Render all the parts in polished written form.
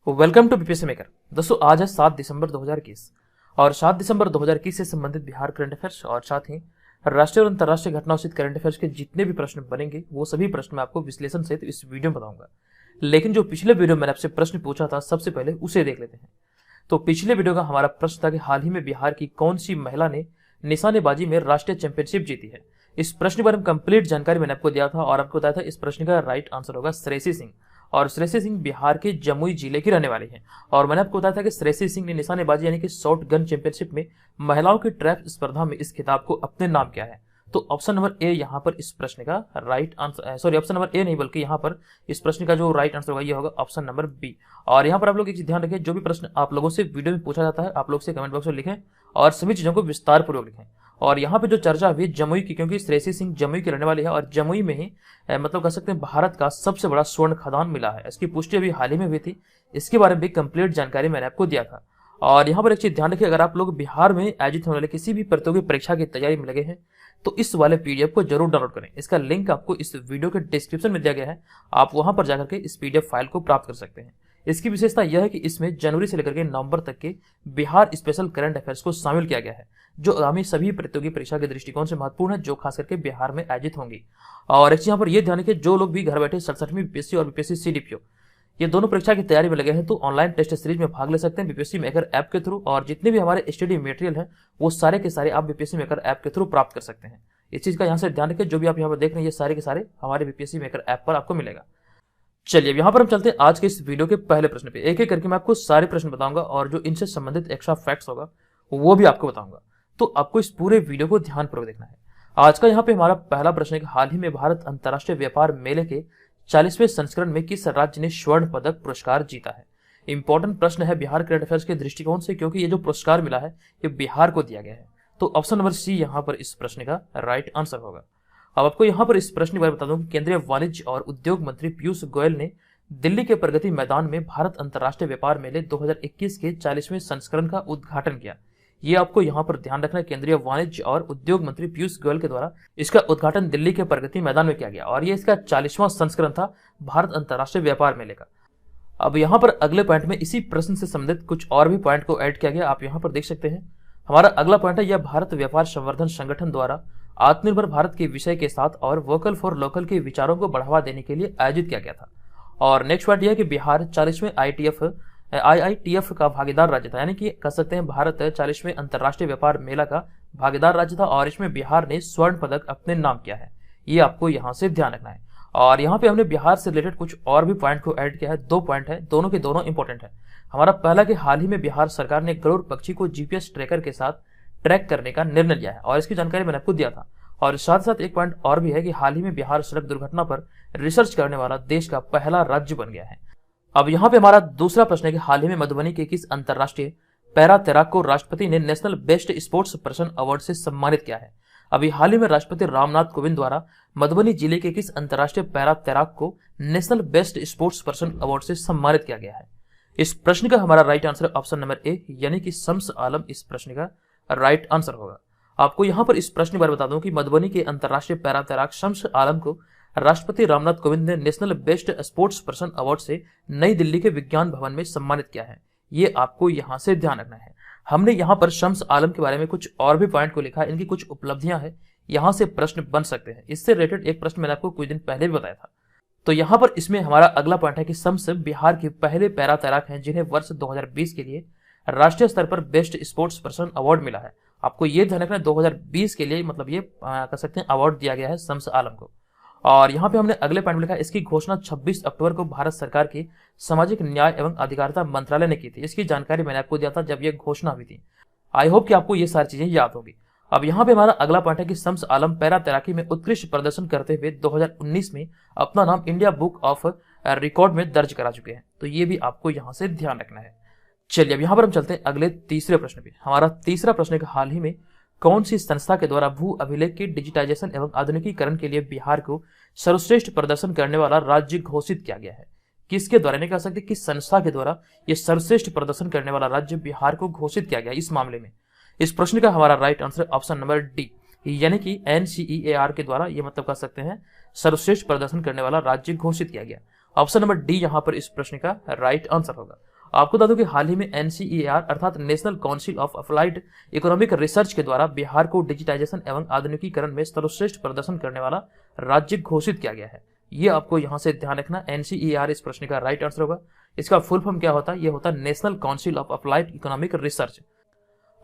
Welcome to BPSC maker. दोस्तों आज है 7 दिसंबर 2021 और 7 दिसंबर 2021 से संबंधित बिहार करंट अफेयर्स और साथ ही राष्ट्रीय और अंतर्राष्ट्रीय घटनाओं से करंट अफेयर्स के जितने भी प्रश्न बनेंगे वो सभी प्रश्न मैं आपको विश्लेषण सहित इस वीडियो में बताऊंगा। लेकिन जो पिछले वीडियो में मैंने आपसे प्रश्न पूछा था सबसे पहले उसे देख लेते हैं। तो पिछले वीडियो का हमारा प्रश्न था कि हाल ही में बिहार की कौन सी महिला ने निशानेबाजी में राष्ट्रीय चैंपियनशिप जीती है। इस प्रश्न के बारे में कंप्लीट जानकारी मैंने आपको दिया था और आपको बताया था इस प्रश्न का राइट आंसर होगा श्रेयसी सिंह। और श्रेयसी सिंह बिहार के जमुई जिले की रहने वाली हैं। और मैंने आपको बताया था कि श्रेयसी सिंह ने निशानेबाजी यानी कि शॉर्ट गन चैंपियनशिप में महिलाओं की ट्रैप स्पर्धा में इस खिताब को अपने नाम किया है। तो ऑप्शन नंबर ए यहाँ पर इस प्रश्न का right answer, sorry option number A नहीं बल्कि यहाँ पर इस प्रश्न का जो राइट आंसर होगा ये होगा ऑप्शन नंबर बी। और यहाँ पर आप लोग एक चीज ध्यान रखें, जो भी प्रश्न आप लोगों से वीडियो में पूछा जाता है आप लोग से कमेंट बॉक्स में लिखें और सभी चीजों को विस्तार पूर्वक लिखें। और यहाँ पे जो चर्चा हुई जमुई की, क्योंकि श्रेयसी सिंह जमुई की रहने वाली है और जमुई में ही मतलब कह सकते हैं भारत का सबसे बड़ा स्वर्ण खदान मिला है। इसकी पुष्टि अभी हाल ही में हुई थी। इसके बारे में भी कंप्लीट जानकारी मैंने आपको दिया था। और यहाँ पर एक चीज ध्यान रखिए, अगर आप लोग बिहार में आयोजित होने वाले किसी भी प्रतियोगी परीक्षा की तैयारी में लगे हैं तो इस वाले पीडीएफ को जरूर डाउनलोड करें। इसका लिंक आपको इस वीडियो के डिस्क्रिप्शन में दिया गया है, आप वहां पर जाकर के इस पीडीएफ फाइल को प्राप्त कर सकते हैं। इसकी विशेषता यह है कि इसमें जनवरी से लेकर के नवंबर तक के बिहार स्पेशल करंट अफेयर्स को शामिल किया गया है, जो आगामी सभी प्रतियोगी परीक्षा के दृष्टिकोण से महत्वपूर्ण है, जो खास करके बिहार में आयोजित होंगी। और एक चीज यहाँ पर यह ध्यान रखिए, जो लोग भी घर बैठे 67वीं बीपीएससी और बीपीएससी सीडीपीओ ये दोनों परीक्षा की तैयारी में लगे हैं तो ऑनलाइन टेस्ट सीरीज में भाग ले सकते हैं बीपीएससी मेकर ऐप के थ्रू। और जितने भी हमारे स्टडी मटेरियल है वो सारे के सारे आप बीपीएससी मेकर ऐप के थ्रू प्राप्त कर सकते हैं। इस चीज का यहाँ से ध्यान रखिए, जो भी आप यहाँ पर देख रहे हैं ये सारे के सारे हमारे बीपीएससी मेकर ऐप पर आपको मिलेगा। चलिए अब यहाँ पर हम चलते हैं आज के इस वीडियो के पहले प्रश्न पे। एक एक करके मैं आपको सारे प्रश्न बताऊंगा और जो इनसे संबंधित एक्स्ट्रा फैक्ट्स होगा वो भी आपको बताऊंगा। तो आपको इस पूरे वीडियो को ध्यानपूर्वक देखना है। आज का यहाँ पे हमारा पहला प्रश्न है कि हाल ही में भारत अंतर्राष्ट्रीय व्यापार मेले के 40वें संस्करण में किस राज्य ने स्वर्ण पदक पुरस्कार जीता है। इंपॉर्टेंट प्रश्न है बिहार करंट अफेयर्स के दृष्टिकोण से, क्योंकि ये जो पुरस्कार मिला है ये बिहार को दिया गया है। तो ऑप्शन नंबर सी यहाँ पर इस प्रश्न का राइट आंसर होगा। अब आपको यहाँ पर इस प्रश्न के बारे में बता दूं कि केंद्रीय वाणिज्य और उद्योग मंत्री पीयूष गोयल ने दिल्ली के प्रगति मैदान में भारत अंतर्राष्ट्रीय व्यापार मेले 2021 के 40वें संस्करण का उद्घाटन किया। ये आपको यहाँ पर ध्यान रखना है, केंद्रीय वाणिज्य और उद्योग मंत्री पीयूष गोयल के द्वारा इसका उद्घाटन दिल्ली के प्रगति मैदान में किया गया और ये इसका 40वां संस्करण था भारत अंतर्राष्ट्रीय व्यापार मेले का। अब यहाँ पर अगले पॉइंट में इसी प्रश्न से संबंधित कुछ और भी पॉइंट को ऐड किया गया, आप यहाँ पर देख सकते हैं। हमारा अगला पॉइंट है, यह भारत व्यापार संवर्धन संगठन द्वारा आत्मनिर्भर भारत के विषय के साथ और वोकल फॉर लोकल के विचारों को बढ़ावा देने के लिए आयोजित किया गया था। और नेक्स्ट पॉइंट यह है कि बिहार 40वें IITF का भागीदार राज्य था, यानी कि कह सकते हैं भारत 40वें अंतर्राष्ट्रीय व्यापार मेला का भागीदार राज्य था और इसमें बिहार ने स्वर्ण पदक अपने नाम किया है। ये आपको यहाँ से ध्यान रखना है। और यहाँ पे हमने बिहार से रिलेटेड कुछ और भी पॉइंट को ऐड किया है। 2 पॉइंट है, दोनों के दोनों इंपॉर्टेंट है। हमारा पहला कि हाल ही में बिहार सरकार ने गरुड़ पक्षी को जीपीएस ट्रैकर के साथ ट्रैक करने का निर्णय लिया है और इसकी जानकारी मैंने आपको दिया था। और साथ साथ एक पॉइंट और भी है कि हाल ही में बिहार सड़क दुर्घटना पर रिसर्च करने वाला देश का पहला राज्य बन गया है। अब यहाँ पे हमारा दूसरा प्रश्न है कि हाल ही में मधुबनी के किस अंतर्राष्ट्रीय पैरा तैराक को राष्ट्रपति ने national best sports person award से सम्मानित किया है। अभी हाल ही में राष्ट्रपति रामनाथ कोविंद द्वारा मधुबनी जिले के किस अंतर्राष्ट्रीय पैरा तैराक को national best sports person award से सम्मानित किया गया है। इस प्रश्न का हमारा right answer option number A यानी कि शम्स आलम इस प्रश्न का राइट आंसर होगा। आपको यहाँ पर इस प्रश्न के बारे में बता दूं कि मधुबनी के अंतर्राष्ट्रीय पैरा तैराक शम्स आलम को राष्ट्रपति रामनाथ कोविंद ने national best sports person award से नई दिल्ली के विज्ञान भवन में सम्मानित किया है। ये आपको यहाँ से ध्यान रखना है। हमने यहाँ पर शम्स आलम के बारे में कुछ और भी पॉइंट को लिखा है, इनकी कुछ उपलब्धियां हैं, यहाँ से प्रश्न बन सकते हैं। इससे रिलेटेड एक प्रश्न मैंने आपको कुछ दिन पहले भी बताया था। तो यहाँ पर इसमें हमारा अगला पॉइंट है कि शम्स बिहार के पहले पैरा तैराक हैं जिन्हें वर्ष 2020 के लिए राष्ट्रीय स्तर पर बेस्ट स्पोर्ट्स पर्सन अवार्ड मिला है। आपको ये ध्यान रखना है 2020 के लिए मतलब ये कह सकते हैं अवार्ड दिया गया है शम्स आलम को। और यहाँ पे हमने अगले पॉइंट में लिखा, इसकी घोषणा 26 अक्टूबर को भारत सरकार के सामाजिक न्याय एवं अधिकारिता मंत्रालय ने की थी। इसकी जानकारी मैंने आपको दिया था जब ये घोषणा हुई थी। आई होप कि आपको ये सारी चीजें याद होगी। अब यहाँ पे हमारा अगला पॉइंट है कि शम्स आलम पैरा तैराकी में उत्कृष्ट प्रदर्शन करते हुए 2019 में अपना नाम इंडिया बुक ऑफ रिकॉर्ड में दर्ज करा चुके हैं। तो ये भी आपको यहाँ से ध्यान रखना है। चलिए अब यहाँ पर हम चलते हैं अगले तीसरे प्रश्न पे। हमारा तीसरा प्रश्न है कि हाल ही में कौन सी संस्था के द्वारा भू अभिलेख के डिजिटाइजेशन एवं आधुनिकीकरण के लिए बिहार को सर्वश्रेष्ठ प्रदर्शन करने वाला राज्य घोषित किया गया है। किसके द्वारा, नहीं कह सकते किस संस्था के द्वारा ये सर्वश्रेष्ठ प्रदर्शन करने वाला राज्य बिहार को घोषित किया गया इस मामले में। इस प्रश्न का हमारा right answer option number D यानी कि NCEAR के द्वारा ये मतलब कह सकते हैं सर्वश्रेष्ठ प्रदर्शन करने वाला राज्य घोषित किया गया। ऑप्शन नंबर डी यहाँ पर इस प्रश्न का राइट आंसर होगा। आपको बता दूं कि हाल ही में NCEAR अर्थात national council of applied economic research के द्वारा बिहार को डिजिटाइजेशन एवं आधुनिकीकरण में सर्वश्रेष्ठ प्रदर्शन करने वाला राज्य घोषित किया गया है। ये आपको यहां से ध्यान रखना, NCEAR इस प्रश्न का राइट आंसर होगा। इसका फुल फॉर्म क्या होता है? ये होता है national council of applied economic research.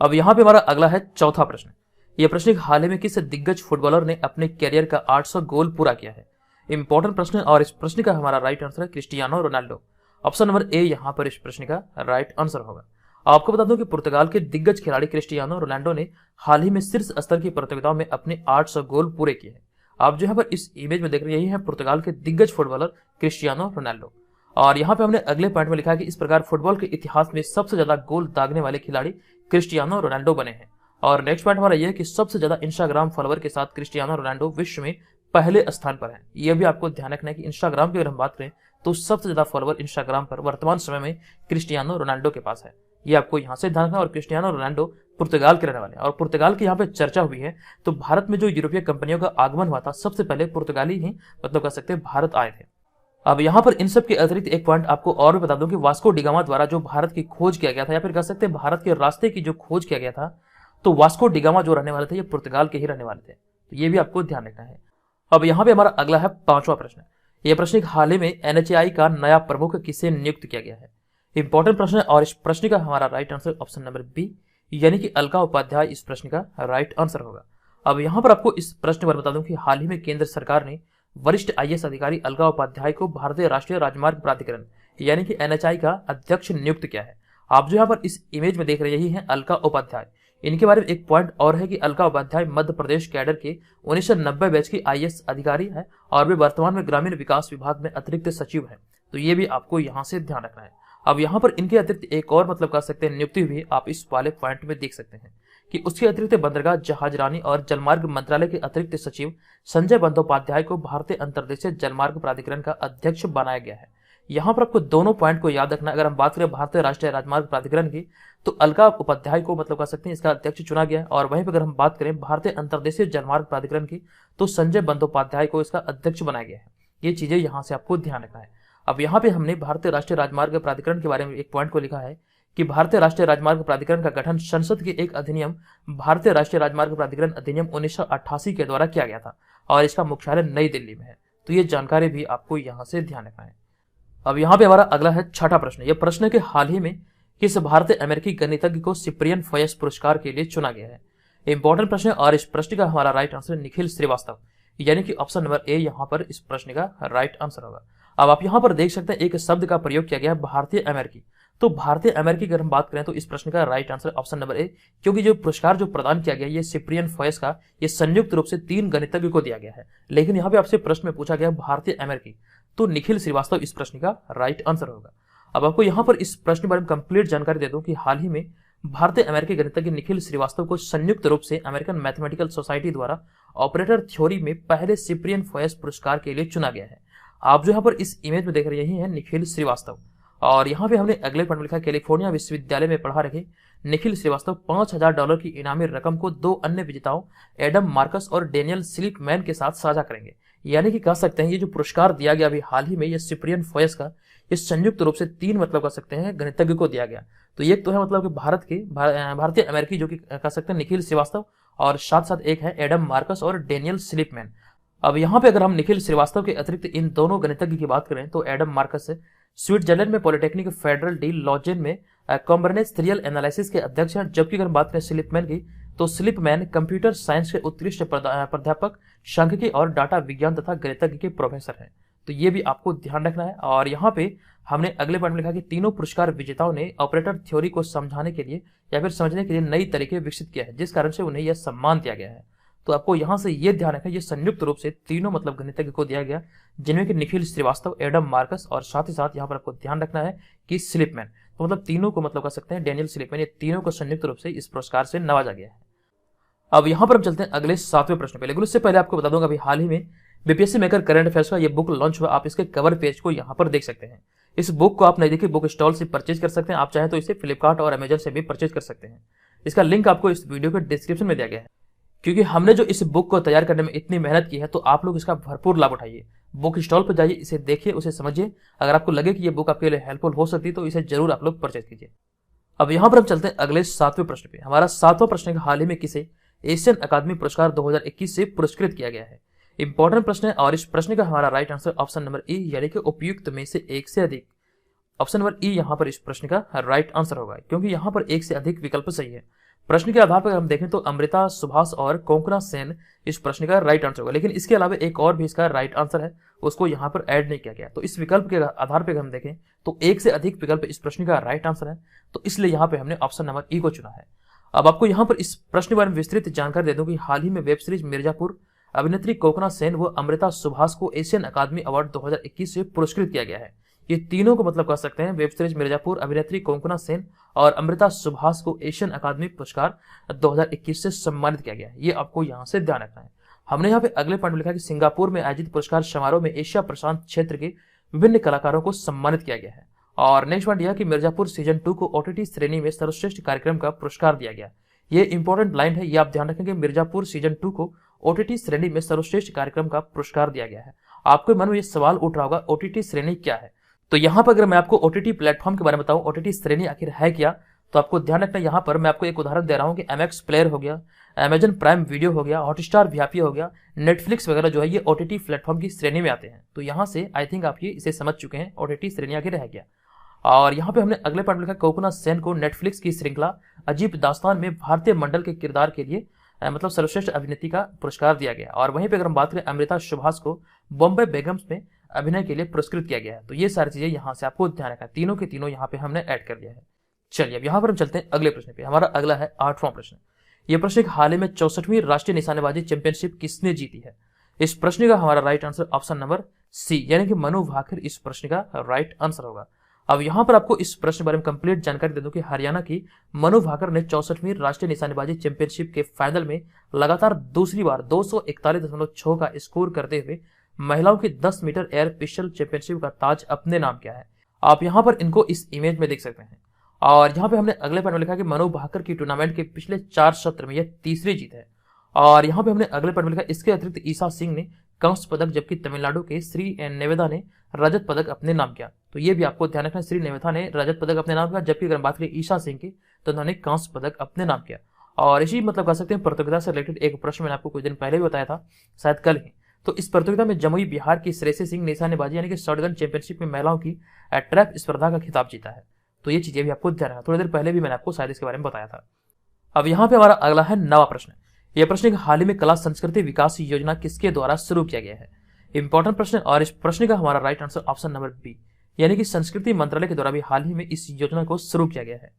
अब यहाँ पे हमारा अगला है चौथा प्रश्न। यह प्रश्न हाल ही में किस दिग्गज फुटबॉलर ने अपने कैरियर का 800 गोल पूरा किया है? इंपॉर्टेंट प्रश्न है और इस प्रश्न का हमारा राइट आंसर है Cristiano Ronaldo. Option number A यहाँ पर इस प्रश्न का राइट आंसर होगा। आपको बता दूं कि पुर्तगाल के दिग्गज खिलाड़ी क्रिस्टियानो रोनाल्डो ने हाल ही में शीर्ष स्तर की प्रतियोगिताओं में अपने 800 गोल पूरे किए हैं। आप जो यहाँ पर इस इमेज में देख रहे हैं, यही है पुर्तगाल के दिग्गज फुटबॉलर क्रिस्टियानो रोनाल्डो। और यहाँ पे हमने अगले पॉइंट में लिखा है कि इस प्रकार फुटबॉल के इतिहास में सबसे ज्यादा गोल दागने वाले खिलाड़ी क्रिस्टियानो रोनाल्डो बने हैं। और नेक्स्ट पॉइंट हमारा यह है कि सबसे ज्यादा इंस्टाग्राम फॉलोअर के साथ क्रिस्टियानो रोनाल्डो विश्व में पहले स्थान पर है। यह भी आपको ध्यान रखना है कि इंस्टाग्राम की अगर हम बात करें तो सबसे ज्यादा फॉलोअर इंस्टाग्राम पर वर्तमान समय में क्रिस्टियानो रोनाल्डो के पास है। ये आपको यहाँ से ध्यान रखना। और क्रिस्टियानो रोनाल्डो पुर्तगाल के रहने वाले हैं और पुर्तगाल की यहाँ पे चर्चा हुई है तो भारत में जो यूरोपीय कंपनियों का आगमन हुआ था सबसे पहले पुर्तगाली ही मतलब कह सकते हैं भारत आए थे। अब यहाँ पर इन सब के अतिरिक्त एक पॉइंट आपको और भी बता दूं कि वास्को डिगामा द्वारा जो भारत की खोज किया गया था या फिर कह सकते हैं भारत के रास्ते की जो खोज किया गया था तो वास्को डिगामा जो रहने वाले थे ये पुर्तगाल के ही रहने वाले थे। तो ये भी आपको ध्यान रखना है। अब यहाँ पे हमारा अगला है पांचवा प्रश्न। यह प्रश्न हाल ही में NHAI का नया प्रमुख किसे नियुक्त किया गया है? इंपॉर्टेंट प्रश्न है और इस प्रश्न का हमारा right answer option number B यानी कि अलका उपाध्याय इस प्रश्न का राइट आंसर होगा। अब यहाँ पर आपको इस प्रश्न पर बता दूं कि हाल ही में केंद्र सरकार ने वरिष्ठ IAS अधिकारी अलका उपाध्याय को भारतीय राष्ट्रीय राजमार्ग प्राधिकरण यानी कि NHAI का अध्यक्ष नियुक्त किया है। आप जो यहाँ पर इस इमेज में देख रहे हैं अलका उपाध्याय। इनके बारे में एक पॉइंट और है कि अलका उपाध्याय मध्य प्रदेश कैडर के 1990 बैच की IAS अधिकारी है और वे वर्तमान में ग्रामीण विकास विभाग में अतिरिक्त सचिव है। तो ये भी आपको यहाँ से ध्यान रखना है। अब यहाँ पर इनके अतिरिक्त एक और मतलब कह सकते हैं नियुक्ति भी आप इस वाले पॉइंट में देख सकते हैं कि उसके अतिरिक्त बंदरगाह जहाजरानी और जलमार्ग मंत्रालय के अतिरिक्त सचिव संजय बंदोपाध्याय को भारतीय अंतर्देशीय जलमार्ग प्राधिकरण का अध्यक्ष बनाया गया है। यहाँ पर आपको दोनों पॉइंट को याद रखना। अगर हम बात करें भारतीय राष्ट्रीय राजमार्ग प्राधिकरण की तो अलका उपाध्याय को मतलब कह सकते हैं इसका अध्यक्ष चुना गया है और वहीं पर अगर हम बात करें भारतीय अंतर्देशीय जलमार्ग प्राधिकरण की तो संजय बंदोपाध्याय को इसका अध्यक्ष बनाया गया है। ये चीजें यहाँ से आपको ध्यान रखना है। अब यहाँ पे हमने भारतीय राष्ट्रीय राजमार्ग प्राधिकरण के बारे में एक पॉइंट को लिखा है कि भारतीय राष्ट्रीय राजमार्ग प्राधिकरण का गठन संसद के एक अधिनियम भारतीय राष्ट्रीय राजमार्ग प्राधिकरण अधिनियम 1988 के द्वारा किया गया था और इसका मुख्यालय नई दिल्ली में है। तो ये जानकारी भी आपको यहाँ से ध्यान रखना है। अब यहाँ पे हमारा अगला है छठा प्रश्न। यह प्रश्न के हाल ही में किस भारतीय अमेरिकी गणितज्ञ को सिप्रियन फयस पुरस्कार के लिए चुना गया है? इंपॉर्टेंट प्रश्न है और इस प्रश्न का हमारा राइट आंसर निखिल श्रीवास्तव यानी कि ऑप्शन नंबर ए यहाँ पर इस प्रश्न का राइट आंसर होगा। अब आप यहाँ पर देख सकते हैं एक शब्द का प्रयोग किया गया है भारतीय अमेरिकी। तो भारतीय अमेरिकी अगर हम बात करें तो इस प्रश्न का right answer option number A, क्योंकि जो पुरस्कार जो प्रदान किया गया ये सिप्रियन फयस का ये संयुक्त रूप से 3 गणितज्ञ को दिया गया है। लेकिन यहाँ पे आपसे प्रश्न में पूछा गया भारतीय अमेरिकी तो निखिल श्रीवास्तव इस प्रश्न का राइट आंसर होगा। अब आपको यहाँ पर इस प्रश्न के बारे में कंप्लीट जानकारी दे दूं कि हाल ही में भारतीय अमेरिकी गणितज्ञ निखिल श्रीवास्तव को संयुक्त रूप से अमेरिकन मैथमेटिकल सोसाइटी द्वारा ऑपरेटर थ्योरी में पहले सिप्रियन फयस पुरस्कार के लिए चुना गया है। आप जो यहाँ पर इस इमेज में देख रहे हैं निखिल श्रीवास्तव और यहाँ पे हमने अगले पॉइंट में लिखा कैलिफोर्निया विश्वविद्यालय में पढ़ा रहे निखिल श्रीवास्तव $5000 की इनामी रकम को 2 अन्य विजेताओं एडम मार्कस और डेनियल स्लिपमैन के साथ साझा करेंगे। यानी कि कह सकते हैं ये जो पुरस्कार दिया गया अभी हाल ही में ये सिप्रियन फयस का ये संयुक्त रूप से 3 मतलब कह सकते हैं गणितज्ञ को दिया गया। तो एक तो है मतलब कि भारतीय अमेरिकी जो कि कह सकते हैं निखिल श्रीवास्तव और साथ साथ एक है एडम मार्कस और डेनियल स्लिपमैन। अब यहाँ पे अगर हम निखिल श्रीवास्तव के अतिरिक्त इन दोनों गणितज्ञ की बात करें तो एडम मार्कस से स्विट्जरलैंड में पॉलिटेक्निक फेडरल डी लॉजेन में कॉम्बिनेटोरियल एनालिसिस के अध्यक्ष हैं। जबकि अगर बात करें स्लिपमैन की तो स्लिपमैन कंप्यूटर साइंस के उत्कृष्ट प्राध्यापक, सांख्यिकी और डाटा विज्ञान तथा गणितज्ञ के प्रोफेसर हैं। तो ये भी आपको ध्यान रखना है। और यहाँ पे हमने अगले पॉइंट में लिखा कि तीनों पुरस्कार विजेताओं ने ऑपरेटर थ्योरी को समझाने के लिए या फिर समझने के लिए नई तरीके विकसित किया है, जिस कारण से उन्हें यह सम्मान दिया गया है। तो आपको यहाँ से ये ध्यान रखना, ये संयुक्त रूप से तीनों मतलब गणितज्ञ को दिया गया, जिनमें कि निखिल श्रीवास्तव, एडम मार्कस और साथ ही साथ यहाँ पर आपको ध्यान रखना है कि स्लिपमैन। तो मतलब तीनों को मतलब कह सकते हैं डेनियल स्लिपमैन, ये तीनों को संयुक्त रूप से इस पुरस्कार से नवाजा गया है। अब यहाँ पर हम चलते हैं अगले 7वें प्रश्न पे। लेकिन उससे पहले आपको बता दूंगा अभी हाल ही में बीपीएससी मेकर करंट अफेयर्स का ये बुक लॉन्च हुआ। आप इसके कवर पेज को यहाँ पर देख सकते हैं। इस बुक को आप नजदीकी बुक स्टॉल से परचेज कर सकते हैं। आप चाहे तो इसे फ्लिपकार्ट और अमेजन से भी परचेज कर सकते हैं। इसका लिंक आपको इस वीडियो के डिस्क्रिप्शन में दिया गया है। क्योंकि हमने जो इस बुक को तैयार करने में इतनी मेहनत की है, तो आप लोग इसका भरपूर लाभ उठाइए। बुक स्टॉल पर जाइए, इसे देखिए, उसे समझिए। अगर आपको लगे कि ये बुक आपके लिए हेल्पफुल हो सकती है तो इसे जरूर आप लोग परचेज कीजिए। अब यहाँ पर हम चलते हैं अगले 7वें प्रश्न पे। हमारा 7वां प्रश्न है कि हाल ही में किसे एशियन अकादमी पुरस्कार 2021 से पुरस्कृत किया गया है। इंपॉर्टेंट प्रश्न है और इस प्रश्न का हमारा राइट आंसर ऑप्शन नंबर ई यानी कि उपयुक्त में से एक से अधिक। ऑप्शन नंबर ई यहाँ पर इस प्रश्न का राइट आंसर होगा, क्योंकि यहाँ पर एक से अधिक विकल्प सही है। प्रश्न के आधार पर हम देखें तो अमृता सुभाष और कोंकणा सेन इस प्रश्न का राइट आंसर होगा, लेकिन इसके अलावा एक और भी इसका राइट आंसर है, उसको यहाँ पर ऐड नहीं किया गया। तो इस विकल्प के आधार पर हम देखें तो एक से अधिक विकल्प इस प्रश्न का राइट आंसर है, तो इसलिए यहाँ पे हमने ऑप्शन नंबर ई को चुना है। अब आपको यहाँ पर इस प्रश्न के बारे में विस्तृत जानकारी दे दूं कि हाल ही में वेब सीरीज मिर्जापुर अभिनेत्री कोंकणा सेन व अमृता सुभाष को एशियन अकादमी अवार्ड 2021 से पुरस्कृत किया गया है। ये तीनों को मतलब कह सकते हैं, वेब सीरीज मिर्जापुर अभिनेत्री कोंकणा सेन और अमृता सुभाष को एशियन अकादमी पुरस्कार 2021 से सम्मानित किया गया है। ये आपको यहाँ से ध्यान रखना है। हमने यहाँ पे अगले पॉइंट में लिखा कि सिंगापुर में आयोजित पुरस्कार समारोह में एशिया प्रशांत क्षेत्र के विभिन्न कलाकारों को सम्मानित किया गया है। और नेक्स्ट पॉइंट यह कि मिर्जापुर सीजन 2 को ओटीटी श्रेणी में सर्वश्रेष्ठ कार्यक्रम का पुरस्कार दिया गया। ये इंपॉर्टेंट लाइन है, ये आप ध्यान रखेंगे। मिर्जापुर सीजन 2 को ओटीटी श्रेणी में सर्वश्रेष्ठ कार्यक्रम का पुरस्कार दिया गया है। आपके मन में ये सवाल उठ रहा होगा, ओटीटी श्रेणी क्या है? तो यहाँ पर अगर मैं आपको ओटीटी प्लेटफॉर्म के बारे में बताऊं, ओटीटी श्रेणी आखिर है क्या, तो आपको ध्यान रखना। यहाँ पर मैं आपको एक उदाहरण दे रहा हूँ कि एमएक्स प्लेयर हो गया, अमेजन प्राइम वीडियो हो गया, हॉटस्टार वीआईपी हो गया, नेटफ्लिक्स वगैरह जो है ये ओटीटी प्लेटफॉर्म की श्रेणी में आते हैं। तो यहाँ से आई थिंक आप ये इसे समझ चुके हैं, ओटीटी श्रेणी आखिर है क्या। और यहाँ पे हमने अगले पॉइंट लिखा कोंकणा सेन को नेटफ्लिक्स की श्रृंखला अजीब दास्तान में भारतीय मंडल के किरदार के लिए मतलब सर्वश्रेष्ठ अभिनेत्री का पुरस्कार दिया गया। और वहीं पे अगर हम बात करें अमृता सुभाष को बॉम्बे बेगम्स में अभिनय के लिए पुरस्कृत किया गया है। तो ये सारी चीजें यहाँ से आपको ध्यान रखना है, तीनों के तीनों यहाँ पे हमने ऐड कर दिया है। चलिए अब यहाँ पर हम चलते हैं अगले प्रश्न पे। हमारा अगला है 8वां प्रश्न। ये प्रश्न हाल ही में 64वीं राष्ट्रीय निशानेबाजी चैंपियनशिप किसने जीती है? इस प्रश्न का हमारा right answer option number C यानी कि मनु भाकर इस प्रश्न का राइट आंसर होगा। अब यहाँ पर आपको इस प्रश्न के बारे में कंप्लीट जानकारी दे दूं कि हरियाणा की मनु भाकर ने 64वीं राष्ट्रीय निशानेबाजी चैंपियनशिप के फाइनल में लगातार दूसरी बार 241.6 का स्कोर करते हुए महिलाओं की 10 मीटर एयर पिस्टल चैंपियनशिप का ताज अपने नाम किया है। आप यहाँ पर इनको इस इमेज में देख सकते हैं। और यहाँ पे हमने अगले पॉइंट में लिखा कि मनु भाकर की टूर्नामेंट के पिछले 4 सत्र में यह तीसरी जीत है। और यहाँ पे हमने अगले पॉइंट में लिखा इसके अतिरिक्त ईशा सिंह ने कांस्य पदक, जबकि तमिलनाडु के श्री नेवेदा ने रजत पदक अपने नाम किया। तो ये भी आपको ध्यान रखना, श्री नेवेदा ने रजत पदक अपने नाम किया, जबकि अगर बात करें ईशा सिंह की तो उन्होंने कांस्य पदक अपने नाम किया। और इसी मतलब कह सकते हैं प्रतियोगिता से रिलेटेड एक प्रश्न मैंने आपको कुछ दिन पहले भी बताया था, शायद कल ही। तो इस प्रतियोगिता में जमुई बिहार की श्रेयसी सिंह निशानेबाजी यानी कि शॉटगन चैंपियनशिप में महिलाओं की ट्रैप स्पर्धा का खिताब जीता है। तो ये चीजें भी आपको ध्यान रखना, थोड़ी देर पहले भी मैंने आपको शायद इसके बारे में बताया था। अब यहाँ पे हमारा अगला है 9वां प्रश्न। यह प्रश्न हाल ही में कला संस्कृति विकास योजना किसके द्वारा शुरू किया गया है? इंपॉर्टेंट प्रश्न और इस प्रश्न का हमारा right answer option number B यानी कि संस्कृति मंत्रालय के द्वारा भी हाल ही में इस योजना को शुरू किया गया है।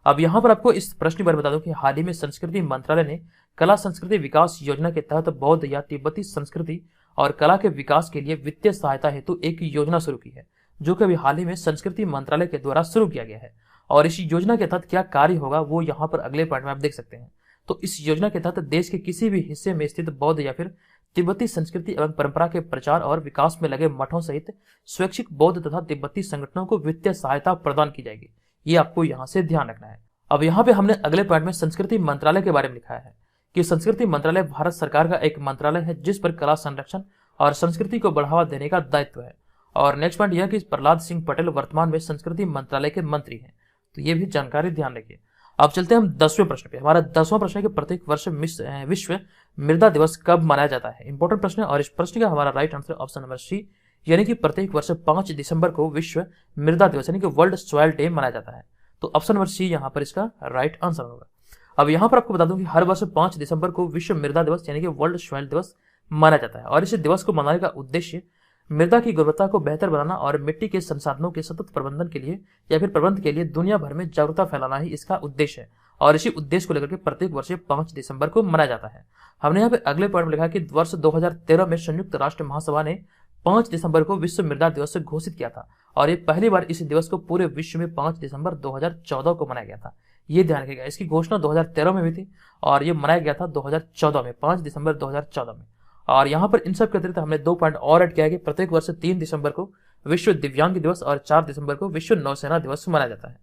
अब यहाँ पर आपको इस प्रश्न के बारे में बता दूं कि हाल ही में संस्कृति मंत्रालय ने कला संस्कृति विकास योजना के तहत बौद्ध या तिब्बती संस्कृति और कला के विकास के लिए वित्तीय सहायता हेतु एक योजना शुरू की है, जो कि अभी हाल ही में संस्कृति मंत्रालय के द्वारा शुरू किया गया है। और इस योजना के तहत क्या कार्य होगा वो यहाँ पर अगले पॉइंट में आप देख सकते हैं। तो इस योजना के तहत देश के किसी भी हिस्से में स्थित बौद्ध या फिर तिब्बती संस्कृति एवं परंपरा के प्रचार और विकास में लगे मठों सहित स्वैच्छिक बौद्ध तथा तिब्बती संगठनों को वित्तीय सहायता प्रदान की जाएगी। ये आपको यहाँ से ध्यान रखना है। अब यहाँ पे हमने अगले पॉइंट में संस्कृति मंत्रालय के बारे में लिखा है कि संस्कृति मंत्रालय भारत सरकार का एक मंत्रालय है जिस पर कला संरक्षण और संस्कृति को बढ़ावा देने का दायित्व है। और नेक्स्ट पॉइंट यह कि प्रहलाद सिंह पटेल वर्तमान में संस्कृति मंत्रालय के मंत्री हैं। तो ये भी जानकारी ध्यान रखिए। अब चलते हैं हम 10वें प्रश्न पे। हमारा 10वां प्रश्न है कि प्रत्येक वर्ष विश्व मृदा दिवस कब मनाया जाता है? इंपॉर्टेंट प्रश्न है और इस प्रश्न का हमारा right answer option number C यानी कि प्रत्येक वर्ष 5 दिसंबर को विश्व मृदा दिवस यानी कि वर्ल्ड सॉइल डे मनाया जाता है। तो ऑप्शन नंबर सी यहाँ पर इसका राइट आंसर होगा। अब यहाँ पर आपको बता दूं कि हर वर्ष 5 दिसंबर को विश्व मृदा दिवस यानी कि वर्ल्ड सॉइल दिवस मनाया जाता है। और इस दिवस को मनाने का उद्देश्य मृदा की गुणवत्ता को बेहतर बनाना और मिट्टी के संसाधनों के सतत प्रबंधन के लिए या फिर प्रबंधन के लिए दुनिया भर में जागरूकता फैलाना ही इसका उद्देश्य है। और इसी उद्देश्य को लेकर के प्रत्येक वर्ष 5 दिसंबर को मनाया जाता है। हमने यहाँ पे अगले पॉइंट में लिखा कि वर्ष 2013 में संयुक्त राष्ट्र महासभा ने 5 दिसंबर को विश्व मृदा दिवस घोषित किया था। और ये पहली बार इस दिवस को पूरे विश्व में 5 दिसंबर 2014 को मनाया गया था। ये ध्यान रखिएगा, इसकी घोषणा 2013 में हुई थी और ये मनाया गया था 2014 में, 5 दिसंबर 2014 में। और यहाँ पर इन सब के अतिरिक्त हमने 2 पॉइंट और ऐड किया है कि प्रत्येक वर्ष 3 दिसंबर को विश्व दिव्यांग दिवस और 4 दिसंबर को विश्व नौसेना दिवस मनाया जाता है।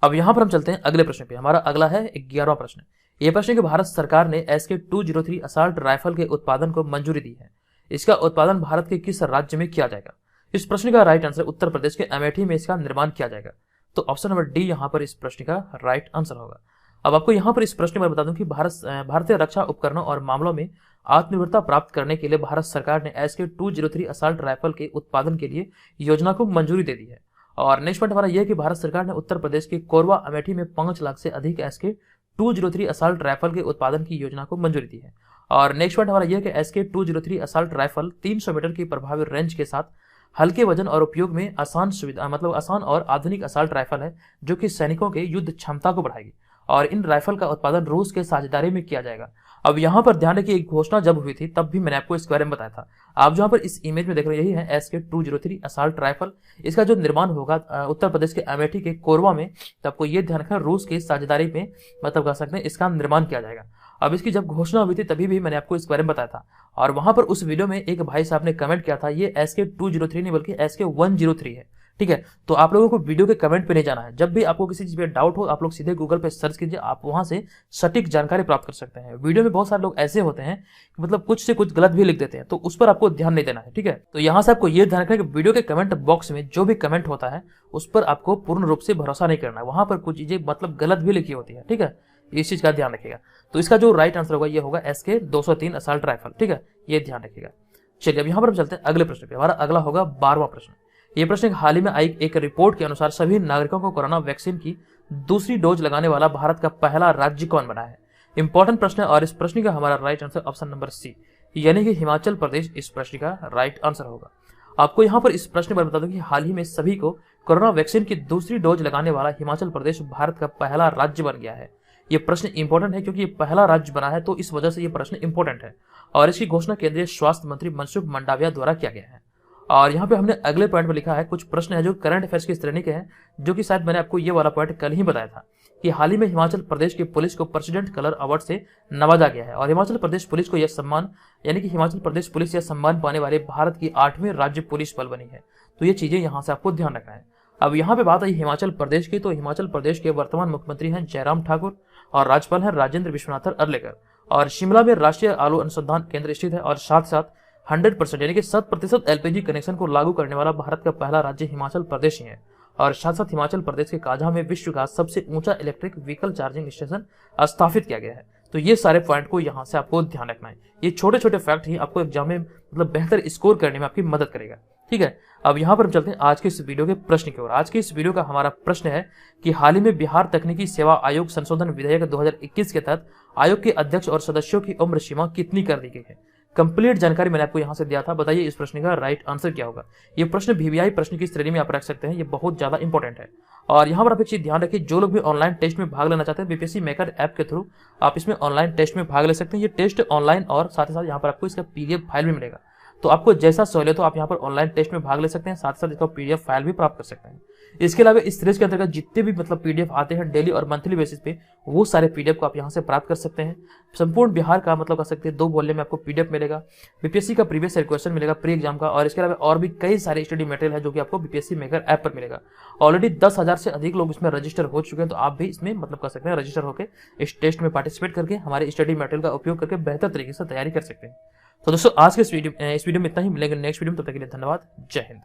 अब यहाँ पर हम चलते हैं अगले प्रश्न पे। हमारा अगला है 11वां प्रश्न। ये प्रश्न है कि भारत सरकार ने SK-203 असॉल्ट राइफल के उत्पादन को मंजूरी दी है। इसका उत्पादन भारत के किस राज्य में किया जाएगा? इस प्रश्न का राइट आंसर उत्तर प्रदेश के अमेठी में इसका निर्माण किया जाएगा। तो ऑप्शन नंबर डी यहाँ पर इस प्रश्न का राइट आंसर होगा। अब आपको यहाँ पर इस प्रश्न में बता दूं कि भारतीय रक्षा उपकरणों और मामलों में आत्मनिर्भरता प्राप्त करने के लिए भारत सरकार ने SK-203 असॉल्ट राइफल के उत्पादन के लिए योजना को मंजूरी दे दी है। और नेक्स्ट पॉइंट हमारा यह है कि भारत सरकार ने उत्तर प्रदेश के कोरबा अमेठी में 5 लाख से अधिक SK-203 असॉल्ट राइफल के उत्पादन की योजना को मंजूरी दी है। और नेक्स्ट पॉइंट हमारा यह है कि SK-203 असॉल्ट राइफल 300 मीटर की प्रभावी रेंज के साथ हल्के वजन और उपयोग में आसान और आधुनिक असॉल्ट राइफल है, जो कि सैनिकों के युद्ध क्षमता को बढ़ाएगी। और इन राइफल का उत्पादन रूस के साझेदारी में किया जाएगा। अब यहाँ पर ध्यान रखिए, एक घोषणा जब हुई थी तब भी मैंने आपको इसके बारे में बताया था। आप जो यहाँ पर इस इमेज में देख रहे हैं, यही है SK-203 असॉल्ट राइफल। इसका जो निर्माण होगा उत्तर प्रदेश के अमेठी के कोरबा में, तो आपको ये ध्यान रखना रूस की साझेदारी में कह सकते हैं इसका निर्माण किया जाएगा। अब इसकी जब घोषणा हुई थी तभी भी मैंने आपको इसके बारे में बताया था। और वहां पर उस वीडियो में एक भाई साहब ने कमेंट किया था, ये SK-203 नहीं बल्कि SK-103 है। ठीक है, तो आप लोगों को वीडियो के कमेंट पे नहीं जाना है। जब भी आपको किसी चीज पे डाउट हो, आप लोग सीधे गूगल पे सर्च कीजिए, आप वहां से सटीक जानकारी प्राप्त कर सकते हैं। वीडियो में बहुत सारे लोग ऐसे होते हैं कि कुछ से कुछ गलत भी लिख देते हैं, तो उस पर आपको ध्यान नहीं देना है। ठीक है, तो यहाँ से आपको ये ध्यान रखना है कि वीडियो के कमेंट बॉक्स में जो भी कमेंट होता है उस पर आपको पूर्ण रूप से भरोसा नहीं करना है। वहां पर कुछ चीजें गलत भी लिखी होती है। ठीक है, इस चीज का ध्यान रखिएगा। तो इसका जो राइट आंसर होगा ये होगा SK-203 असॉल्ट राइफल। ठीक है, ये ध्यान रखिएगा। चलिए अब यहाँ पर हम चलते हैं अगले प्रश्न पे। हमारा अगला होगा 12वां प्रश्न। ये प्रश्न हाल ही में आई एक रिपोर्ट के अनुसार सभी नागरिकों को कोरोना वैक्सीन की दूसरी डोज लगाने वाला भारत का पहला राज्य कौन बना है? इंपॉर्टेंट प्रश्न है और इस प्रश्न का हमारा right answer option number C यानी कि हिमाचल प्रदेश इस प्रश्न का राइट आंसर होगा। आपको यहाँ पर इस प्रश्न पर बता दूं कि हाल ही में सभी को कोरोना वैक्सीन की दूसरी डोज लगाने वाला हिमाचल प्रदेश भारत का पहला राज्य बन गया है। ये प्रश्न इंपॉर्टेंट है क्योंकि ये पहला राज्य बना है, तो इस वजह से ये प्रश्न इंपॉर्टेंट है। और इसकी घोषणा केंद्रीय स्वास्थ्य मंत्री मनसुख मंडाविया द्वारा किया गया है। और यहाँ पे हमने अगले पॉइंट में लिखा है कुछ प्रश्न है जो करंट अफेयर्स की श्रेणी के हैं, जो कि शायद मैंने आपको ये वाला पॉइंट कल ही बताया था कि हाल ही में हिमाचल प्रदेश की पुलिस को प्रेसिडेंट कलर अवार्ड से नवाजा गया है। और हिमाचल प्रदेश पुलिस को यह सम्मान यानी कि हिमाचल प्रदेश पुलिस यह सम्मान पाने वाले भारत की 8वीं राज्य पुलिस बल बनी है। तो ये चीजें यहाँ से आपको ध्यान रखना है। अब यहाँ पे बात आई हिमाचल प्रदेश की, तो हिमाचल प्रदेश के वर्तमान मुख्यमंत्री हैं जयराम ठाकुर और राज्यपाल हैं राजेंद्र विश्वनाथन अर्लेकर। और शिमला में राष्ट्रीय आलू अनुसंधान केंद्र स्थित है। और साथ साथ 100% यानी कि 100% LPG कनेक्शन को लागू करने वाला भारत का पहला राज्य हिमाचल प्रदेश ही है। और साथ साथ हिमाचल प्रदेश के काजा में विश्व का सबसे ऊंचा इलेक्ट्रिक व्हीकल चार्जिंग स्टेशन स्थापित किया गया है। तो ये सारे पॉइंट को यहाँ से आपको ध्यान रखना है। ये छोटे छोटे फैक्ट ही आपको एग्जाम में बेहतर स्कोर करने में आपकी मदद करेगा। ठीक है, अब यहाँ पर हम चलते हैं आज के इस वीडियो के प्रश्न की ओर। आज के इस वीडियो का हमारा प्रश्न है कि हाल ही में बिहार तकनीकी सेवा आयोग संशोधन विधेयक 2021 के तहत आयोग के अध्यक्ष और सदस्यों की उम्र सीमा कितनी कर दी गई है? कंप्लीट जानकारी मैंने आपको यहाँ से दिया था। बताइए इस प्रश्न का राइट आंसर क्या होगा? ये प्रश्न VVI प्रश्न की श्रेणी में आप रख सकते हैं, ये बहुत ज्यादा इंपॉर्टेंट है। और यहाँ पर आप एक चीज ध्यान रखिए, जो लोग भी ऑनलाइन टेस्ट में भाग लेना चाहते हैं BPSC मेकर ऐप के थ्रू आप इसमें ऑनलाइन टेस्ट में भाग ले सकते हैं। ये टेस्ट ऑनलाइन और साथ ही साथ यहाँ पर आपको इसका PDF फाइल भी मिलेगा। तो आपको जैसा सहूलियत हो आप यहाँ पर ऑनलाइन टेस्ट में भाग ले सकते हैं, साथ साथ इसका PDF फाइल भी प्राप्त कर सकते हैं। इसके अलावा इस सीरीज के अंतर्गत जितने भी PDF आते हैं डेली और मंथली बेसिस पे, वो सारे PDF को आप यहाँ से प्राप्त कर सकते हैं। संपूर्ण बिहार का कह सकते हैं 2 वॉल्यूम में आपको PDF मिलेगा, BPSC का प्रीवियस ईयर क्वेश्चन मिलेगा प्री एग्जाम का, और इसके अलावा और भी कई सारे स्टडी मटेरियल है जो कि आपको BPSC मेकर ऐप पर मिलेगा। ऑलरेडी 10,000 से अधिक लोग इसमें रजिस्टर हो चुके हैं, तो आप भी इसमें कह सकते हैं रजिस्टर होकर इस टेस्ट में पार्टिसिपेट करके हमारे स्टडी मटेरियल का उपयोग करके बेहतर तरीके से तैयारी कर सकते हैं। तो दोस्तों आज के इस वीडियो में इतना ही। मिलेंगे नेक्स्ट वीडियो में, तब तक के लिए धन्यवाद। जय हिंद।